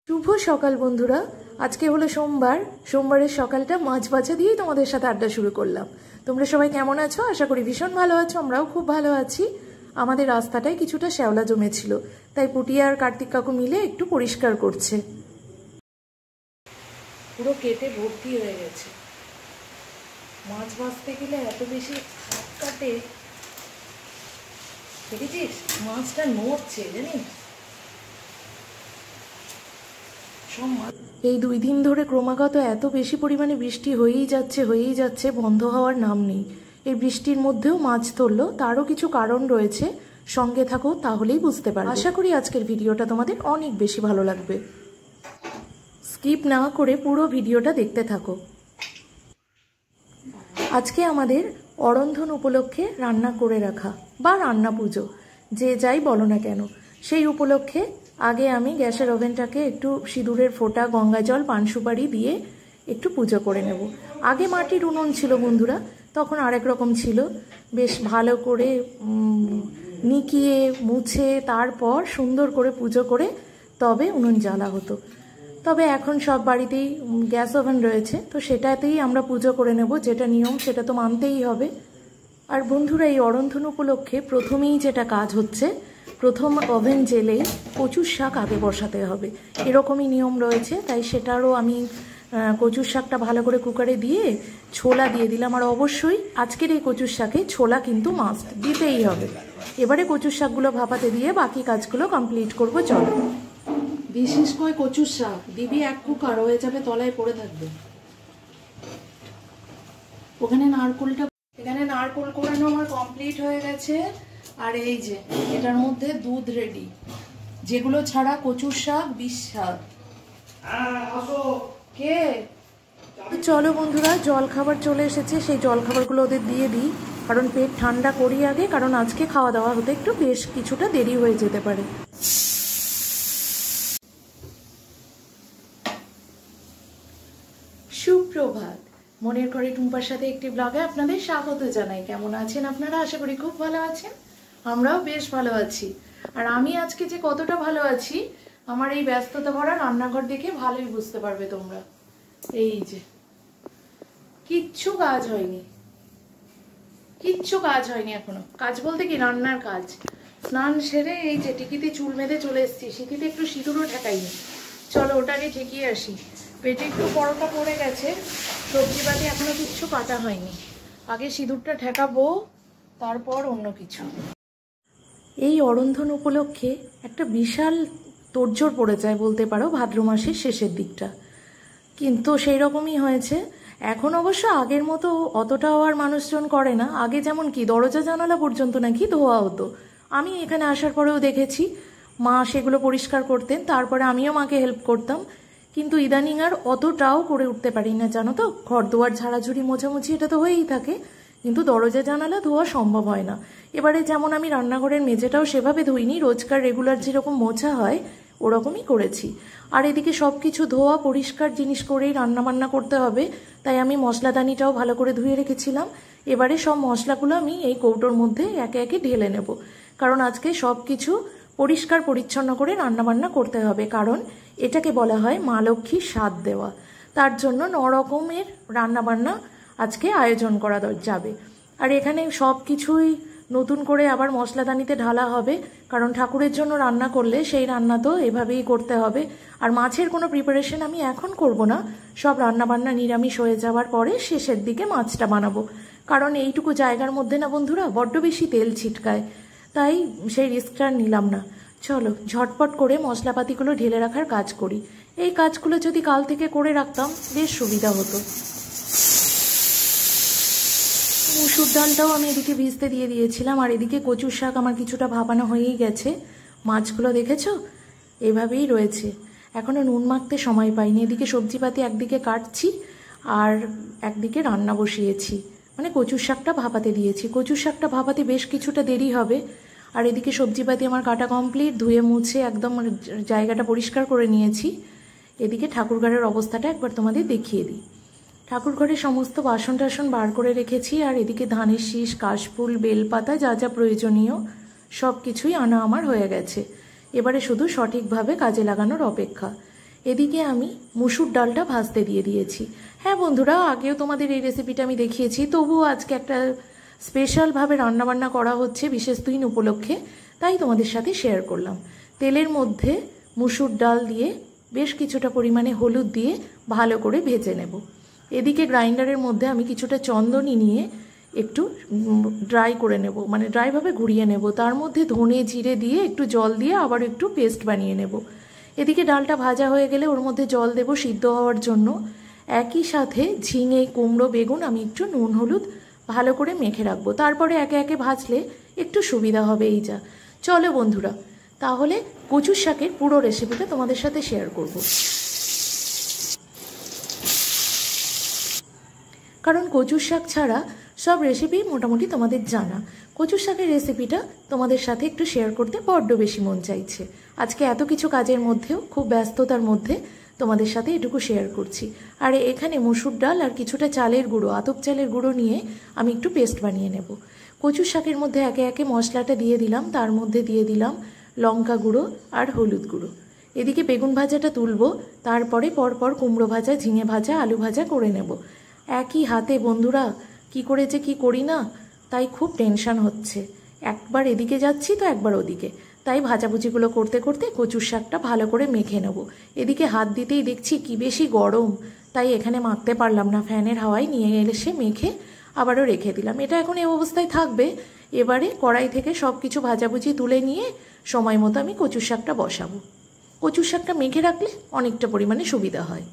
শুভ সকাল বন্ধুরা। আজকে হলো সোমবার। সোমবারের সকালটা মাছ ভাজা দিয়েই তোমাদের সাথে আড্ডা শুরু করলাম। তোমরা সবাই কেমন আছো? আশা করি ভীষণ ভালো আছো। আমরাও খুব ভালো আছি। আমাদের রাস্তাটায় কিছুটা শ্যাওলা জমেছিল, তাই পুটিয়া আর কার্তিক কাকু মিলে একটু পরিষ্কার করছে। পুরো কেটে ভর্তি হয়ে গেছে। মাছ ভাজতে গেলে এত বেশি হাত কাটে, দেখেছিস মাছটা নড়ছে জানিস। এই 2 দিন ধরে ক্রমাগত এত বেশি পরিমাণে বৃষ্টি হয়েই যাচ্ছে, বন্ধ হওয়ার নাম নেই। এই বৃষ্টির মধ্যেও মাছ ধরলো, তারও কিছু কারণ রয়েছে। সঙ্গে থাকো, তাহলেই বুঝতে পারবে। আশা করি আজকের ভিডিওটা তোমাদের অনেক বেশি ভালো লাগবে। স্কিপ না করে পুরো ভিডিওটা দেখতে থাকো। আজকে আমাদের অরন্ধন উপলক্ষে রান্না করে রাখা বা রান্না পুজো, যে যাই বলো না কেন, সেই উপলক্ষে আগে আমি গ্যাসের ওভেনটাকে একটু সিঁদুরের ফোঁটা, গঙ্গা জল, পান সুপারি দিয়ে একটু পুজো করে নেব। আগে মাটির উনুন ছিল বন্ধুরা, তখন আরেক রকম ছিল। বেশ ভালো করে নিকিয়ে মুছে তারপর সুন্দর করে পুজো করে তবে উনুন জ্বালা হতো। তবে এখন সব বাড়িতেই গ্যাস ওভেন রয়েছে, তো সেটাতেই আমরা পুজো করে নেব। যেটা নিয়ম সেটা তো মানতেই হবে। আর বন্ধুরা, এই অরন্ধন উপলক্ষে প্রথমেই যেটা কাজ হচ্ছে, প্রথম ওভেন জেলেই কচুর শাক আগে বসাতে হবে, এরকমই নিয়ম রয়েছে। তাই সেটারও আমি কচুর শাকটা ভালো করে কুকারে দিয়ে ছোলা দিয়ে দিলাম। আর অবশ্যই আজকের এই কচুর শাকে ছোলা কিন্তু মাস্ট দিতেই হবে। এবারে কচুর শাকগুলো ভাপাতে দিয়ে বাকি কাজগুলো কমপ্লিট করবো। চলো। বিশেষ করে কচুর শাক দিবি 1 কুকার, হয়ে যাবে তলায় পড়ে থাকবে। ওখানে নারকোলটা, এখানে নারকোল কোরানো আমার কমপ্লিট হয়ে গেছে। আর এই যে এটার মধ্যে দুধ রেডি, যেগুলো ছাড়া কচুর শাক বিস্বাদ। কে? চলো বন্ধুরা, জল খাবার চলে এসেছে। সেই জল খাবারগুলো ওদের দিয়ে দিই, কারণ পেট ঠান্ডা করি আগে, কারণ আজকে খাওয়া দাওয়া হতে একটু বেশ কিছুটা দেরি হয়ে যেতে পারে। সুপ্রভাত। মনের করে টুম্পার সাথে একটি ব্লগে আপনাদের স্বাগত জানাই। কেমন আছেন আপনারা? আশা করি খুব ভালো আছেন। আমরাও বেশ ভালো আছি। আর আমি আজকে যে কতটা ভালো আছি, আমার এই ব্যস্ততা ভরা রান্নাঘর দেখে ভালোই বুঝতে পারবে তোমরা। এই যে কিচ্ছু কাজ হয়নি, এখনো। কাজ বলতে কি, রান্নার কাজ। স্নান সেরে এই যে টিকিতে চুল বেঁধে চলে এসেছি। সিঁথিতে একটু সিঁদুরও ঠেকাইনি। চলো ওটাকে ঠেকিয়ে আসি। পেটে একটু পরোটা পড়ে গেছে, সবজি বাটি এখনো কিচ্ছু কাটা হয়নি। আগে সিঁদুরটা ঠেকাবো, তারপর অন্য কিছু। এই অরন্ধন উপলক্ষে একটা বিশাল তোড়জোড় পড়ে যায় বলতে পারো ভাদ্র মাসের শেষের দিকটা, কিন্তু সেই রকমই হয়েছে। এখন অবশ্য আগের মতো অতটাও আর মানুষজন করে না। আগে যেমন কি দরজা জানালা পর্যন্ত নাকি ধোয়া হতো। আমি এখানে আসার পরেও দেখেছি মা সেগুলো পরিষ্কার করতেন, তারপরে আমিও মাকে হেল্প করতাম। কিন্তু ইদানিং আর অতটাও করে উঠতে পারি না, জানো তো। ঘর দুয়ার ঝাড়াঝুড়ি মোছামুছি এটা তো হয়েই থাকে, কিন্তু দরজা জানালা ধোয়া সম্ভব হয় না। এবারে যেমন আমি রান্নাঘরের মেঝেটাও সেভাবে ধুইনি, রোজকার রেগুলার যেরকম মোছা হয় ওরকমই করেছি। আর এদিকে সব কিছু ধোয়া পরিষ্কার জিনিস করেই রান্নাবান্না করতে হবে, তাই আমি মশলাদানিটাও ভালো করে ধুয়ে রেখেছিলাম। এবারে সব মশলাগুলো আমি এই কৌটোর মধ্যে একে একে ঢেলে নেব, কারণ আজকে সব কিছু পরিষ্কার পরিচ্ছন্ন করে রান্নাবান্না করতে হবে। কারণ এটাকে বলা হয় মা লক্ষ্মীর স্বাদ দেওয়া। তার জন্য 9 রকমের রান্নাবান্না আজকে আয়োজন করা যাবে। আর এখানে সব কিছুই নতুন করে আবার মশলাদানিতে ঢালা হবে, কারণ ঠাকুরের জন্য রান্না করলে সেই রান্না তো এভাবেই করতে হবে। আর মাছের কোনো প্রিপারেশন আমি এখন করব না, সব রান্নাবান্না নিরামিষ হয়ে যাওয়ার পরে শেষের দিকে মাছটা বানাবো। কারণ এইটুকু জায়গার মধ্যে না বন্ধুরা বড্ড বেশি তেল ছিটকায়, তাই সেই রিস্কটা নিলাম না। চলো ঝটপট করে মশলাপাতিগুলো ঢেলে রাখার কাজ করি। এই কাজগুলো যদি কাল থেকে করে রাখতাম বেশ সুবিধা হতো। মুসুর ডালটাও আমি এদিকে ভিজতে দিয়ে দিয়েছিলাম। আর এদিকে কচুর শাক আমার কিছুটা ভাপানো হয়েই গেছে। মাছগুলো দেখেছো এভাবেই রয়েছে, এখনো নুন মাখতে সময় পাইনি। এদিকে সবজিপাতি একদিকে কাটছি আর একদিকে রান্না বসিয়েছি, মানে কচুর শাকটা ভাপাতে দিয়েছি। কচুর শাকটা ভাপাতে বেশ কিছুটা দেরি হবে। আর এদিকে সবজিপাতি আমার কাটা কমপ্লিট, ধুয়ে মুছে একদম জায়গাটা পরিষ্কার করে নিয়েছি। এদিকে ঠাকুরঘরের অবস্থাটা একবার তোমাদের দেখিয়ে দিই। ঠাকুরঘরে সমস্ত বাসন টাসন বার করে রেখেছি। আর এদিকে ধানের শীষ, কাশফুল, বেলপাতা, যা যা প্রয়োজনীয় সব কিছুই আনা আমার হয়ে গেছে। এবারে শুধু সঠিকভাবে কাজে লাগানোর অপেক্ষা। এদিকে আমি মুসুর ডালটা ভাজতে দিয়ে দিয়েছি। হ্যাঁ বন্ধুরা, আগেও তোমাদের এই রেসিপিটা আমি দেখিয়েছি, তবুও আজকে একটা স্পেশালভাবে রান্নাবান্না করা হচ্ছে বিশেষ দিন উপলক্ষে, তাই তোমাদের সাথে শেয়ার করলাম। তেলের মধ্যে মুসুর ডাল দিয়ে বেশ কিছুটা পরিমাণে হলুদ দিয়ে ভালো করে ভেজে নেব। এদিকে গ্রাইন্ডারের মধ্যে আমি কিছুটা চন্দনী নিয়ে একটু ড্রাই করে নেব, মানে ড্রাইভাবে ঘুরিয়ে নেব। তার মধ্যে ধনে জিরে দিয়ে একটু জল দিয়ে আবার একটু পেস্ট বানিয়ে নেব। এদিকে ডালটা ভাজা হয়ে গেলে ওর মধ্যে জল দেব সিদ্ধ হওয়ার জন্য। একই সাথে ঝিঙে, কুমড়ো, বেগুন আমি একটু নুন হলুদ ভালো করে মেখে রাখবো। তারপরে একে একে ভাজলে একটু সুবিধা হবে। এই যা, চলো বন্ধুরা তাহলে কচুর শাকের পুরো রেসিপিটা তোমাদের সাথে শেয়ার করব। কারণ কচুর শাক ছাড়া সব রেসিপি মোটামুটি তোমাদের জানা। কচুর শাকের রেসিপিটা তোমাদের সাথে একটু শেয়ার করতে বড্ড বেশি মন চাইছে। আজকে এত কিছু কাজের মধ্যেও, খুব ব্যস্ততার মধ্যে তোমাদের সাথে এটুকু শেয়ার করছি। আর এখানে মসুর ডাল আর কিছুটা চালের গুঁড়ো, আতপ চালের গুঁড়ো নিয়ে আমি একটু পেস্ট বানিয়ে নেব। কচুর শাকের মধ্যে একে একে মশলাটা দিয়ে দিলাম। তার মধ্যে দিয়ে দিলাম লঙ্কা গুঁড়ো আর হলুদ গুঁড়ো। এদিকে বেগুন ভাজাটা তুলবো, তারপরে পরপর কুমড়ো ভাজা, ঝিঙে ভাজা, আলু ভাজা করে নেব একই হাতে। বন্ধুরা কি করে যে কি করি না, তাই খুব টেনশন হচ্ছে। একবার এদিকে যাচ্ছি তো একবার ওদিকে, তাই ভাজাভুজিগুলো করতে করতে কচুর শাকটা ভালো করে মেখে নেব। এদিকে হাত দিতেই দেখছি কি বেশি গরম, তাই এখানে মাখতে পারলাম না, ফ্যানের হাওয়ায় নিয়ে এসে মেখে আবারও রেখে দিলাম। এটা এখন এই অবস্থায় থাকবে। এবারে কড়াই থেকে সব কিছু ভাজাভুজি তুলে নিয়ে সময় মতো আমি কচুর শাকটা বসাবো। কচুর শাকটা মেখে রাখলে অনেকটা পরিমাণে সুবিধা হয়।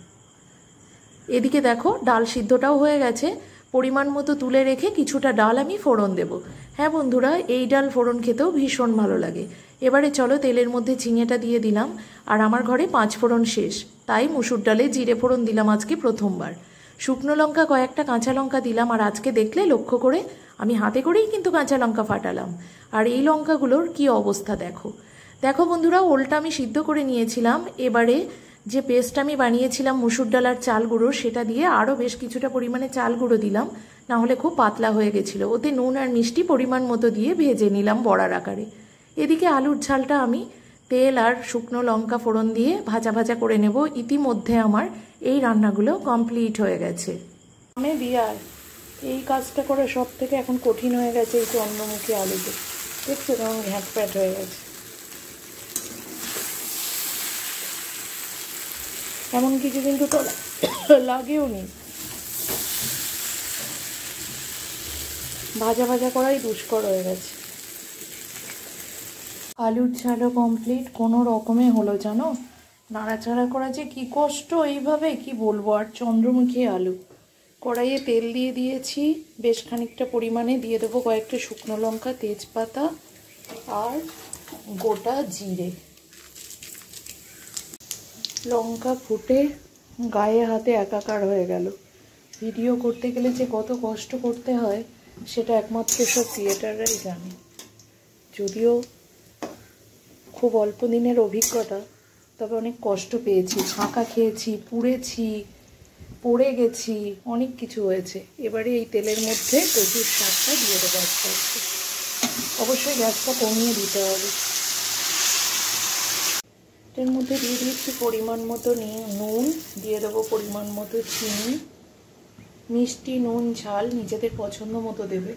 এদিকে দেখো ডাল সিদ্ধটাও হয়ে গেছে। পরিমাণ মতো তুলে রেখে কিছুটা ডাল আমি ফোড়ন দেব। হ্যাঁ বন্ধুরা, এই ডাল ফোড়ন খেতেও ভীষণ ভালো লাগে। এবারে চলো তেলের মধ্যে ঝিঙেটা দিয়ে দিলাম। আর আমার ঘরে 5 ফোড়ন শেষ, তাই মুসুর ডালে জিরে ফোড়ন দিলাম আজকে প্রথমবার। শুকনো লঙ্কা কয়েকটা, কাঁচা লঙ্কা দিলাম। আর আজকে দেখলে লক্ষ্য করে আমি হাতে করেই কিন্তু কাঁচা লঙ্কা ফাটালাম। আর এই লঙ্কাগুলোর কি অবস্থা দেখো। দেখো বন্ধুরা, ওলটা আমি সিদ্ধ করে নিয়েছিলাম। এবারে যে পেস্ট আমি বানিয়েছিলাম মুসুর ডাল আর চাল গুঁড়ো, সেটা দিয়ে আরও বেশ কিছুটা পরিমাণে চাল গুঁড়ো দিলাম, না হলে খুব পাতলা হয়ে গেছিলো। ওতে নুন আর মিষ্টি পরিমাণ মতো দিয়ে ভেজে নিলাম বড়ার আকারে। এদিকে আলুর ঝালটা আমি তেল আর শুকনো লঙ্কা ফোড়ন দিয়ে ভাজা ভাজা করে নেব। ইতিমধ্যে আমার এই রান্নাগুলো কমপ্লিট হয়ে গেছে। আমি বিয়ার এই কাজটা করে সব থেকে এখন কঠিন হয়ে গেছে এই চন্দ্রমুখী আলুতে। দেখছো কেমন ঘ্যাটপ্যাট হয়ে গেছে। এমন কিছু কিন্তু তো লাগেও নি, ভাজা ভাজা করাই দুষ্কর হয়ে গেছে। আলুর ঝালও কমপ্লিট, কোনো রকমে হলো জানো। নাড়াচাড়া করা যে কি কষ্ট এইভাবে, কি বলবো। আর চন্দ্রমুখী আলু, কড়াইয়ে তেল দিয়ে দিয়েছি বেশ খানিকটা পরিমাণে। দিয়ে দেবো কয়েকটা শুকনো লঙ্কা, তেজপাতা আর গোটা জিরে। লঙ্কা ফুটে গায়ে হাতে একাকার হয়ে গেল। ভিডিও করতে গেলে যে কত কষ্ট করতে হয় সেটা একমাত্র সব ক্রিয়েটাররাই জানে। যদিও খুব অল্প দিনের অভিজ্ঞতা, তবে অনেক কষ্ট পেয়েছি, ছাঁকা খেয়েছি, পুড়েছি, পড়ে গেছি, অনেক কিছু হয়েছে। এবারে এই তেলের মধ্যে কচুর শাকটা দিয়ে দেবো আস্তে আস্তে। অবশ্যই গ্যাসটা কমিয়ে দিতে হবে। এর মধ্যে দিয়ে দিচ্ছি পরিমাণ মতো নুন, দিয়ে দেবো পরিমাণ মতো চিনি। মিষ্টি, নুন, ঝাল নিজেদের পছন্দ মতো দেবে।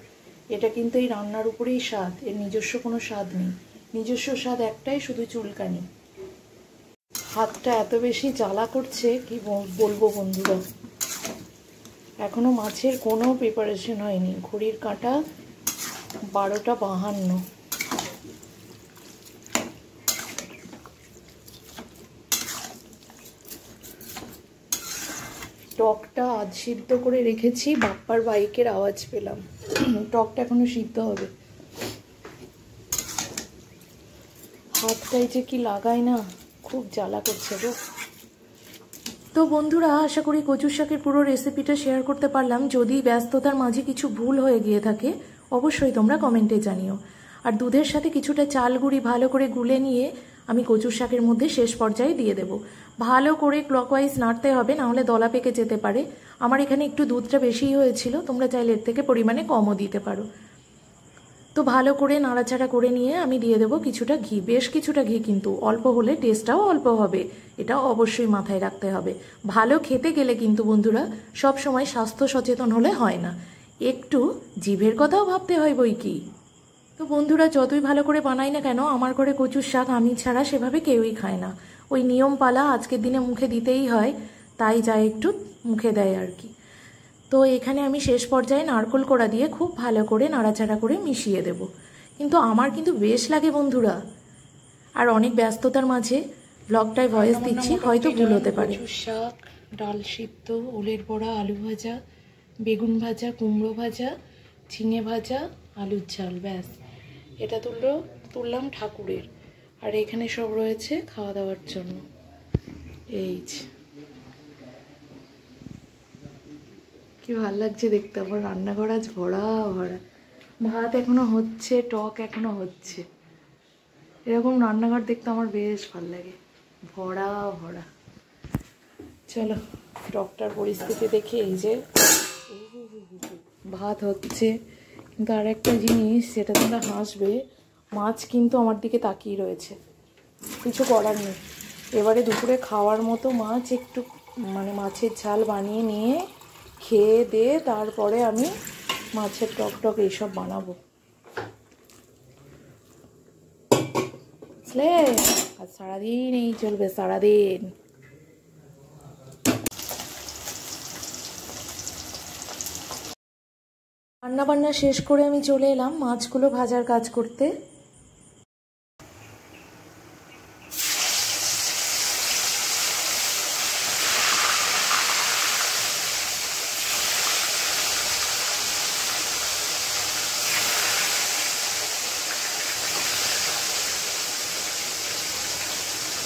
এটা কিন্তু এই রান্নার উপরেই স্বাদ, এর নিজস্ব কোনো স্বাদ নেই। নিজস্ব স্বাদ একটাই, শুধু চুলকানি। হাতটা এত বেশি জ্বালা করছে কি বলবো বন্ধুরা। এখনো মাছের কোনো প্রিপারেশন হয়নি। ঘড়ির কাঁটা 12:52। টকটা আধ সিদ্ধ করে রেখেছি, বাপ্পার বাইকের আওয়াজ পেলাম। টকটা এখনো সিদ্ধ হবে। হাতটাই যে কি লাগাই না, খুব জ্বালা করছে গো। তো বন্ধুরা, আশা করি কচুর শাকের পুরো রেসিপিটা শেয়ার করতে পারলাম। যদি ব্যস্ততার মাঝে কিছু ভুল হয়ে গিয়ে থাকে অবশ্যই তোমরা কমেন্টে জানিও। আর দুধের সাথে কিছুটা চাল গুঁড়ি ভালো করে গুলে নিয়ে আমি কচুর শাকের মধ্যে শেষ পর্যায়ে দিয়ে দেব। ভালো করে ক্লকওয়াইজ নাড়তে হবে, নাহলে দলা পেকে যেতে পারে। আমার এখানে একটু দুধটা বেশিই হয়েছিল, তোমরা চাইলে এর থেকে পরিমাণে কমও দিতে পারো। তো ভালো করে নাড়াচাড়া করে নিয়ে আমি দিয়ে দেবো কিছুটা ঘি, বেশ কিছুটা ঘি, কিন্তু অল্প হলে টেস্টটাও অল্প হবে, এটা অবশ্যই মাথায় রাখতে হবে। ভালো খেতে গেলে কিন্তু বন্ধুরা সব সময় স্বাস্থ্য সচেতন হলে হয় না, একটু জিভের কথাও ভাবতে হয় বই কি। তো বন্ধুরা যতই ভালো করে বানাই না কেন, আমার ঘরে কচুর শাক আমি ছাড়া সেভাবে কেউই খায় না। ওই নিয়ম পালা আজকের দিনে মুখে দিতেই হয়, তাই যা একটু মুখে দেয় আর কি। তো এখানে আমি শেষ পর্যায়ে নারকেল কোড়া দিয়ে খুব ভালো করে নাড়াচাড়া করে মিশিয়ে দেব। কিন্তু আমার কিন্তু বেশ লাগে বন্ধুরা, আর অনেক ব্যস্ততার মাঝে ব্লগটায় ভয়েস দিচ্ছি, হয়তো ভুল হতে পারে। শাক, ডাল সিদ্ধ, ওলের বড়া, আলু ভাজা, বেগুন ভাজা, কুমড়ো ভাজা, ঝিঙে ভাজা, আলুর ঝাল, ব্যাস। এটা তুললাম ঠাকুরের, আর এখানে সব রয়েছে খাওয়া দাওয়ার জন্য। এই কি ভাল লাগছে দেখতে, আমার রান্নাঘর আজ ভরা ভরা। ভাত এখনো হচ্ছে, টক এখনো হচ্ছে। এরকম রান্নাঘর দেখতে আমার বেশ ভাল লাগে, ভরা ভরা। চলো টকটার পরিস্থিতি দেখি। এই যে ভাত হচ্ছে, কিন্তু আর একটা জিনিস যেটা তোমরা হাসবে, মাছ কিন্তু আমার দিকে তাকিয়ে রয়েছে, কিছু করার নেই। এবারে দুপুরে খাওয়ার মতো মাছ একটু মানে মাছের ঝাল বানিয়ে নিয়ে খেয়ে দিয়ে তারপরে আমি মাছের টক এইসব বানাবো, বুঝলে? আর সারাদিন এই চলবে, সারাদিন। রান্না বান্না শেষ করে আমি চলে এলাম মাছগুলো ভাজার কাজ করতে।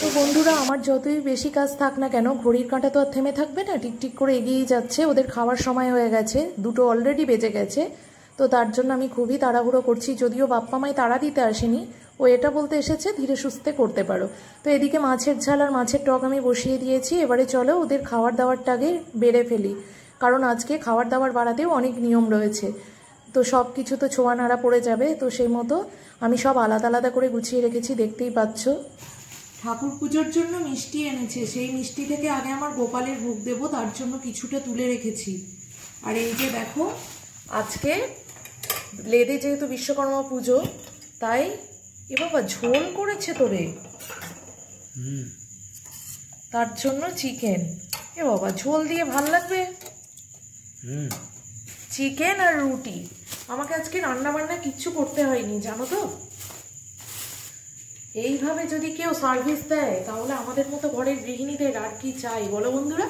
তো বন্ধুরা আমার যতই বেশি কাজ থাক না কেন, ঘড়ির কাঁটা তো আর থেমে থাকবে না, টিকটিক করে এগিয়েই যাচ্ছে। ওদের খাওয়ার সময় হয়ে গেছে, 2টো অলরেডি বেজে গেছে। তো তার জন্য আমি খুবই তাড়াহুড়ো করছি, যদিও বাপ্পা মাই তাড়া দিতে আসেনি, ও এটা বলতে এসেছে ধীরে সুস্থে করতে পারো। তো এদিকে মাছের ঝাল আর মাছের টক আমি বসিয়ে দিয়েছি। এবারে চলো ওদের খাওয়ার দাওয়ারটা আগে বেড়ে ফেলি, কারণ আজকে খাওয়ার দাওয়ার বাড়াতেও অনেক নিয়ম রয়েছে। তো সব কিছু তো ছোঁয়া নাড়া পড়ে যাবে, তো সেই মতো আমি সব আলাদা আলাদা করে গুছিয়ে রেখেছি, দেখতেই পাচ্ছ। ঠাকুর পুজোর জন্য মিষ্টি এনেছে, সেই মিষ্টি থেকে আগে আমার গোপালের ভোগ দেবো, তার জন্য কিছুটা তুলে রেখেছি। আর এই যে দেখো, আজকে লেদে যেহেতু বিশ্বকর্মা পুজো, তাই এ বাবা ঝোল করেছে তোরে, তার জন্য চিকেন। এ বাবা ঝোল দিয়ে ভাল লাগবে, চিকেন আর রুটি। আমাকে আজকে রান্না বান্না কিচ্ছু করতে হয়নি, জানো তো। এইভাবে যদি কেউ সার্ভিস দেয় তাহলে আমাদের মতো ঘরের গৃহিণীদের আর কি চাই বলো বন্ধুরা।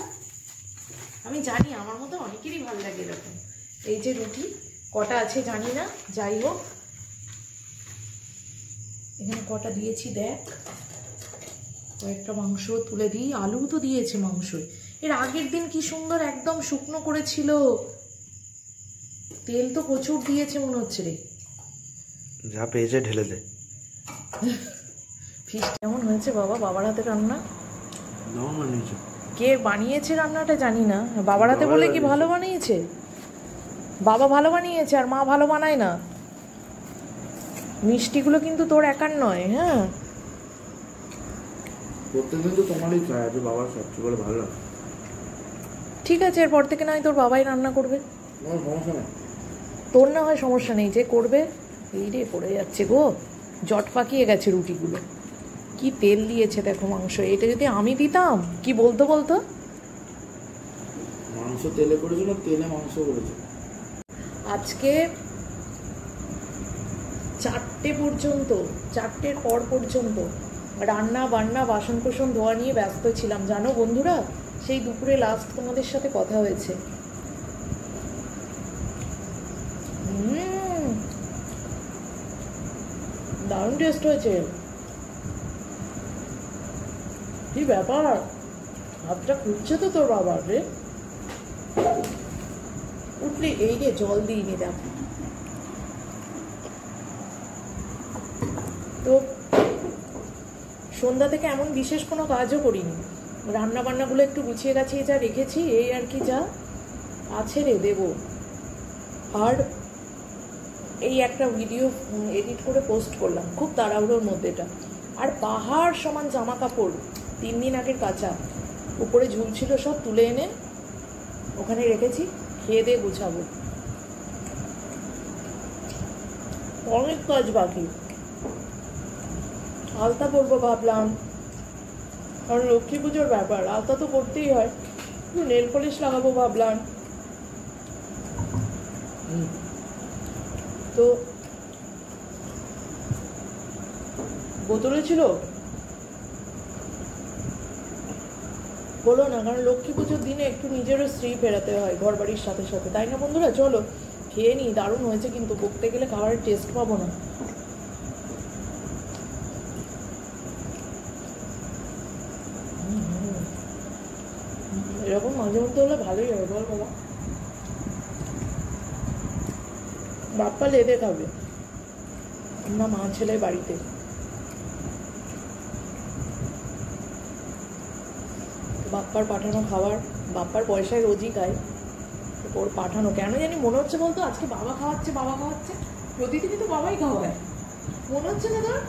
আমি জানি আমার মতো অনেকেরই ভালো লাগে এরকম। এই যে রুটি কটা আছে জানি না, যাই হোক এখানে কটা দিয়েছি দেখ, কয়েকটা মাংস তুলে দিই। আলু তো দিয়েছে মাংসই, এর আগের দিন কি সুন্দর একদম শুকনো করেছিল, তেল তো প্রচুর দিয়েছে মনে হচ্ছে রে। যা পেয়েছে ঢেলে দে। ফিশ কেমন হয়েছে বাবা, বাবার হাতে রান্না? কে বানিয়েছে রান্নাটা জানি না, বাবার হাতে বলে কি ভালো বানিয়েছে? বাবা ভালো বানিয়েছে আর মা ভালো বানায় না। মিষ্টিগুলো কিন্তু তোর একার নয়, হ্যাঁ প্রত্যেকদিন তো তোমারই চাই, আজ বাবার সবচেয়ে বলে ভালো লাগে। ঠিক আছে, এরপর থেকে নয় তোর বাবাই রান্না করবে, সমস্যা নেই। তোর না হয় সমস্যা নেই, যে করবে। এই রে পড়ে যাচ্ছে গো, জট পাকিয়ে গেছে রুটিগুলো। কি তেল দিয়েছে দেখো মাংস, এটা যদি আমি দিতাম কি বলতো বলতো। মাংস তেলে করেছো না তেলে মাংস করেছো? আজকে 4টে পর্যন্ত, 4টের পর পর্যন্ত রান্না বান্না বাসন কোসন ধোয়া নিয়ে ব্যস্ত ছিলাম জানো বন্ধুরা। সেই দুপুরে লাস্ট তোমাদের সাথে কথা হয়েছে। দারুণ টেস্ট হয়েছে। কি ব্যাপার, হাতটা খুঁজছে তো তোর বাবার রে। উঠলি এই রে, জল দিইনি দেখ তো। সন্ধ্যা থেকে এমন বিশেষ কোনো কাজও করিনি, রান্না বান্নাগুলো একটু গুছিয়ে গাছিয়ে যা রেখেছি, এই আর কি, যা আছে রে দেব। আর এই একটা ভিডিও এডিট করে পোস্ট করলাম, খুব তাড়াহুড়োর মধ্যে এটা। আর পাহাড় সমান জামা কাপড় 3 দিন আগের কাঁচা, উপরে ঝুলছিল, সব তুলে এনে ওখানে রেখেছি, খেয়ে দিয়ে গুছাবো। অনেক কাজ বাকি। আলতা পরবো ভাবলাম, কারণ লক্ষ্মী পুজোর ব্যাপার, আলতা তো করতেই হয়। নেল পলিশ লাগাবো ভাবলাম। তো বোতলে ছিল, বলো না, কারণ লক্ষ্মী পুজোর দিনে একটু নিজেরও স্ত্রী ফেরাতে হয় ঘর বাড়ির সাথে সাথে, তাই না বন্ধুরা? চলো খেয়ে নিই, দারুণ হয়েছে কিন্তু, বকতে গেলে খাবারের টেস্ট পাবো না। এরকম মাঝে মধ্যে হলে ভালোই হবে, বল বাবা। বাপ্পা লেদে খাবে, আমরা মা ছেলে বাড়িতে। বাপ্পার পাঠানো খাবার, বাপ্পার পয়সায় রোজই খায়, ওর পাঠানো কেন জানি মনে হচ্ছে বলতো আজকে বাবা খাওয়াচ্ছে, বাবা খাওয়াচ্ছে। প্রতিদিনই তো বাবাই খাওয়ায়, মনে হচ্ছে না তোর?